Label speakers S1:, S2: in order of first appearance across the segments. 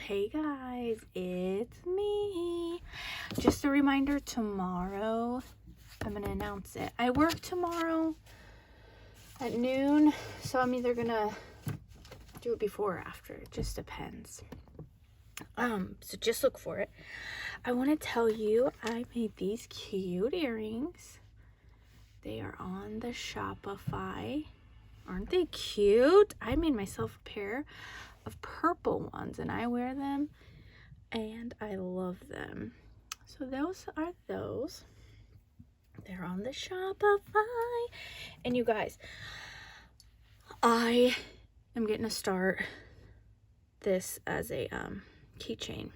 S1: Hey guys, it's me. Just a reminder, tomorrow I'm gonna announce it. I work tomorrow at noon, so I'm either gonna do it before or after. It just depends. So just look for it. I want to tell you I made these cute earrings. They are on the Shopify. Aren't they cute? I made myself a pair of purple ones and I wear them and I love them. So those are those. They're on the Shopify. And you guys, I am getting to start this as a keychain.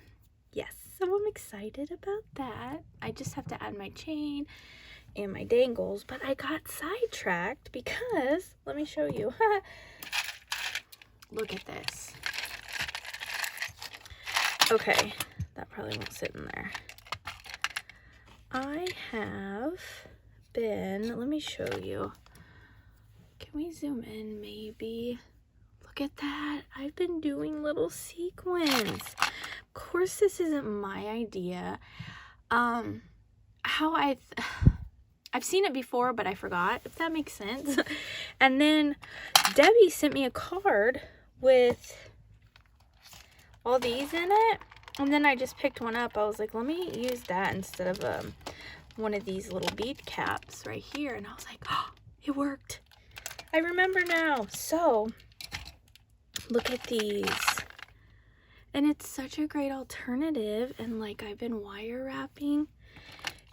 S1: Yes, so I'm excited about that. I just have to add my chain and my dangles, but I got sidetracked because, let me show you. Look at this. Okay, that probably won't sit in there. I have been, let me show you. Can we zoom in maybe? Look at that. I've been doing little sequins. Of course, this isn't my idea. I've seen it before, but I forgot, if that makes sense. And then Debbie sent me a card with all these in it. And then I just picked one up. I was like, let me use that instead of one of these little bead caps right here. And I was like, oh, it worked. I remember now. So, look at these. And it's such a great alternative. And like I've been wire wrapping.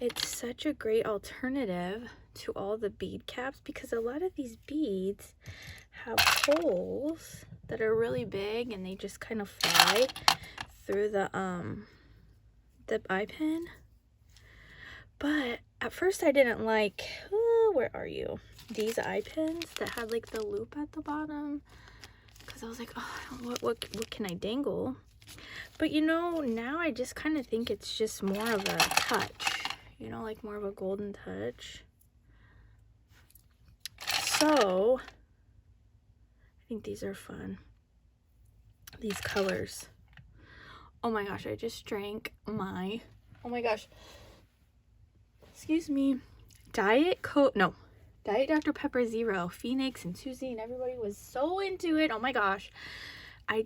S1: It's such a great alternative to all the bead caps because a lot of these beads have holes that are really big and they just kind of fly through the eye pin. But at first I didn't like, where are you? These eye pins that had like the loop at the bottom because I was like, oh, what can I dangle? But you know, now I just kind of think it's just more of a touch. You know, like more of a golden touch. So, I think these are fun. These colors. Oh my gosh, I just drank my, oh my gosh. Excuse me. Diet Dr. Pepper Zero. Phoenix and Susie and everybody was so into it. Oh my gosh. I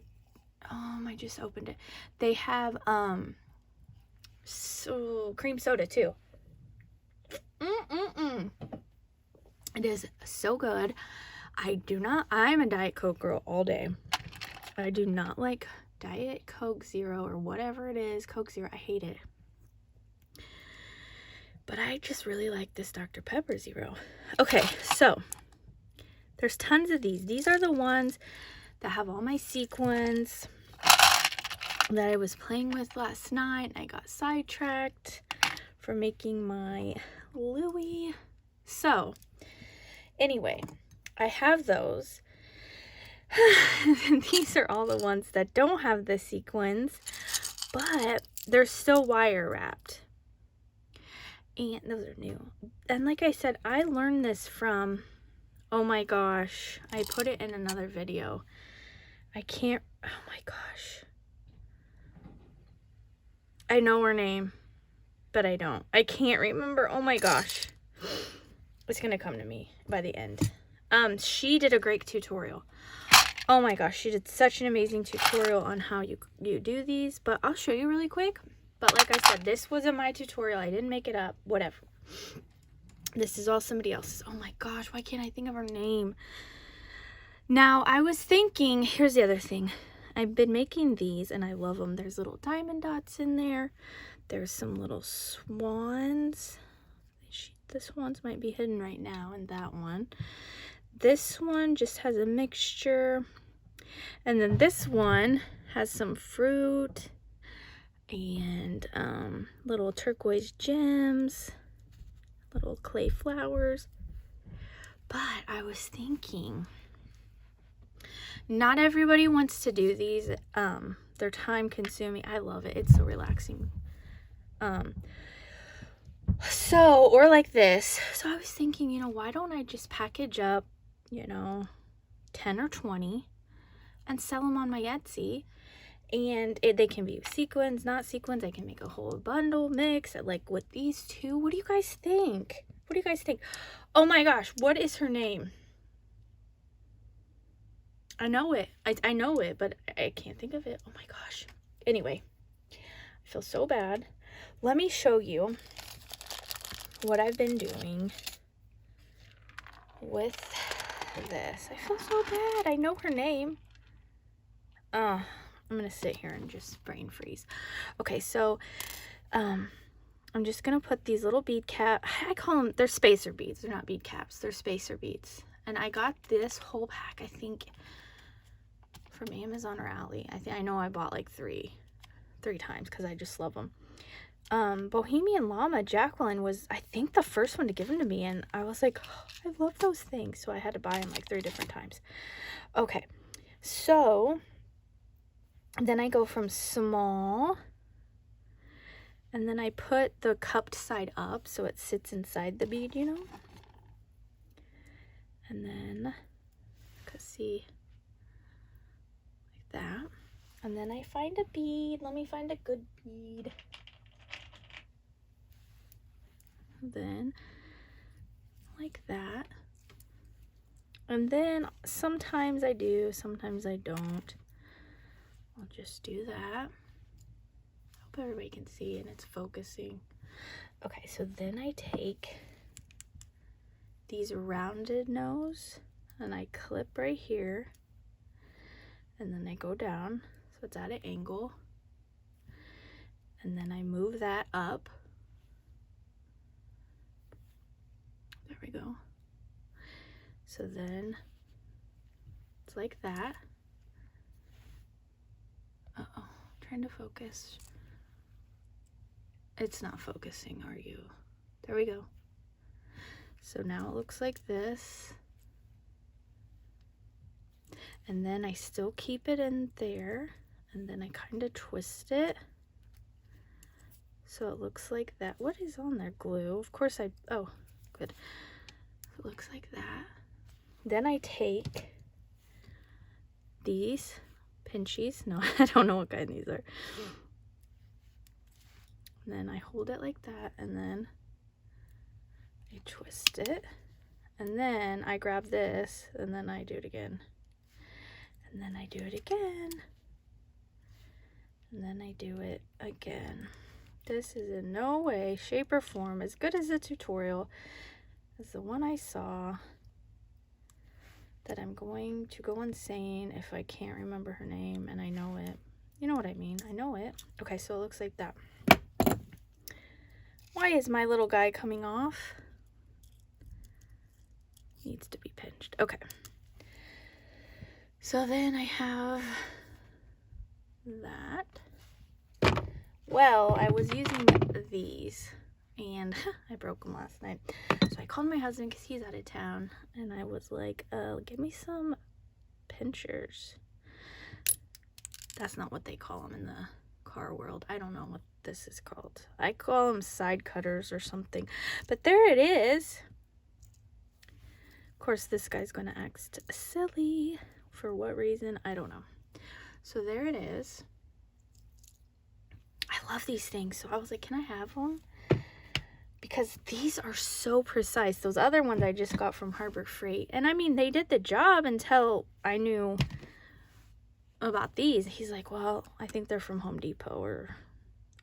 S1: just opened it. They have, cream soda too. It is so good. I'm a Diet Coke girl all day. I do not like Diet Coke Zero or whatever it is. Coke Zero, I hate it. But I just really like this Dr. Pepper Zero. Okay, so there's tons of these. These are the ones that have all my sequins that I was playing with last night. I got sidetracked for making my Louis. So, anyway, I have those. These are all the ones that don't have the sequins, but they're still wire wrapped. And those are new. And like I said, I learned this from, oh my gosh, I put it in another video. Oh my gosh. I know her name, but I don't. I can't remember. Oh my gosh. It's gonna come to me by the end. She did a great tutorial. Oh my gosh, she did such an amazing tutorial on how you do these, but I'll show you really quick. But like I said, this wasn't my tutorial. I didn't make it up. Whatever. This is all somebody else's. Oh my gosh, why can't I think of her name? Now, I was thinking, here's the other thing. I've been making these and I love them. There's little diamond dots in there. There's some little swans. The swans might be hidden right now in that one. This one just has a mixture. And then this one has some fruit and little turquoise gems, little clay flowers. But I was thinking, not everybody wants to do these. They're time consuming. I love it. It's so relaxing. Or like this. So I was thinking, you know, why don't I just package up, 10 or 20 and sell them on my Etsy And they can be sequins, not sequins. I can make a whole bundle mix, like with these two. What do you guys think? What do you guys think? Oh my gosh, what is her name? I know it. I know it, but I can't think of it. Oh my gosh. Anyway, I feel so bad. Let me show you what I've been doing with this. I feel so bad. I know her name. I'm gonna sit here and just brain freeze. Okay, so I'm just gonna put these little bead cap. I call them, they're spacer beads. They're not bead caps. They're spacer beads. And I got this whole pack, I think, from Amazon or Ali. I know I bought like three times because I just love them. Bohemian Llama, Jacqueline was, I think, the first one to give them to me, and I was like, oh, I love those things, so I had to buy them like 3 different times. Okay, so then I go from small, and then I put the cupped side up so it sits inside the bead, you know, and then, see, like that, and then I find a bead. Let me find a good bead. Then like that, and then sometimes I do, sometimes I don't. I'll just do that. Hope everybody can see and it's focusing. Okay, so then I take these rounded nose and I clip right here, and then I go down so it's at an angle, and then I move that up. There we go. So then it's like that. Uh-oh, trying to focus. It's not focusing, are you? There we go. So now it looks like this. And then I still keep it in there, and then I kind of twist it so it looks like that. What is on there? Glue. Of course oh, good. It looks like that. Then I take these pinchies. No, I don't know what kind these are. And then I hold it like that, and then I twist it, and then I grab this, and then I do it again, and then I do it again, and then I do it again. This is in no way, shape, or form as good as the tutorial as the one I saw that I'm going to go insane if I can't remember her name, and I know it. You know what I mean. I know it. Okay, so it looks like that. Why is my little guy coming off? Needs to be pinched. Okay. So then I have that. Well, I was using these, and I broke them last night. So I called my husband because he's out of town, and I was like, give me some pinchers. That's not what they call them in the car world. I don't know what this is called. I call them side cutters or something. But there it is. Of course, this guy's going to act silly. For what reason? I don't know. So there it is. I love these things. So I was like, can I have one? Because these are so precise. Those other ones I just got from Harbor Freight. And I mean, they did the job until I knew about these. He's like, well, I think they're from Home Depot. Or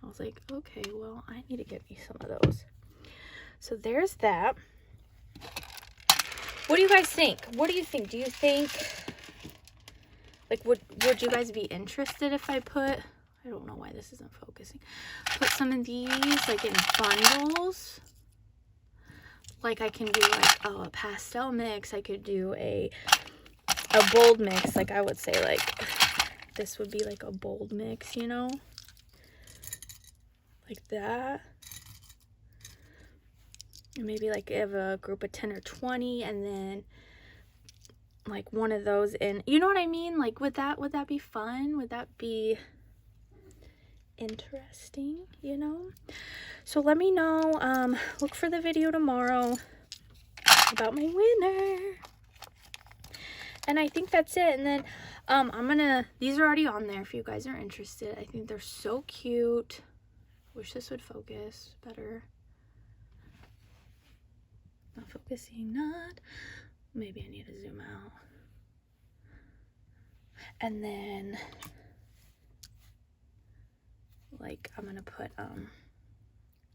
S1: I was like, okay, well, I need to get me some of those. So there's that. What do you guys think? What do you think? Do you think, like, would you guys be interested if I put, I don't know why this isn't focusing, put some of these like in bundles? Like I can do like, oh, a pastel mix. I could do a bold mix. Like I would say like this would be like a bold mix, you know, like that. And maybe like have a group of 10 or 20, and then like one of those in, you know what I mean? Like would that be fun? Would that be interesting, you know? So let me know. Look for the video tomorrow about my winner. And I think that's it. And then these are already on there if you guys are interested. I think they're so cute. Wish this would focus better. Not focusing, not. Maybe I need to zoom out. And then, like, I'm gonna put,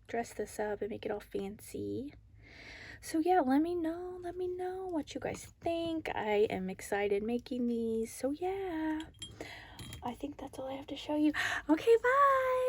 S1: dress this up and make it all fancy. So yeah, let me know what you guys think. I am excited making these. So yeah, I think that's all I have to show you. Okay, bye.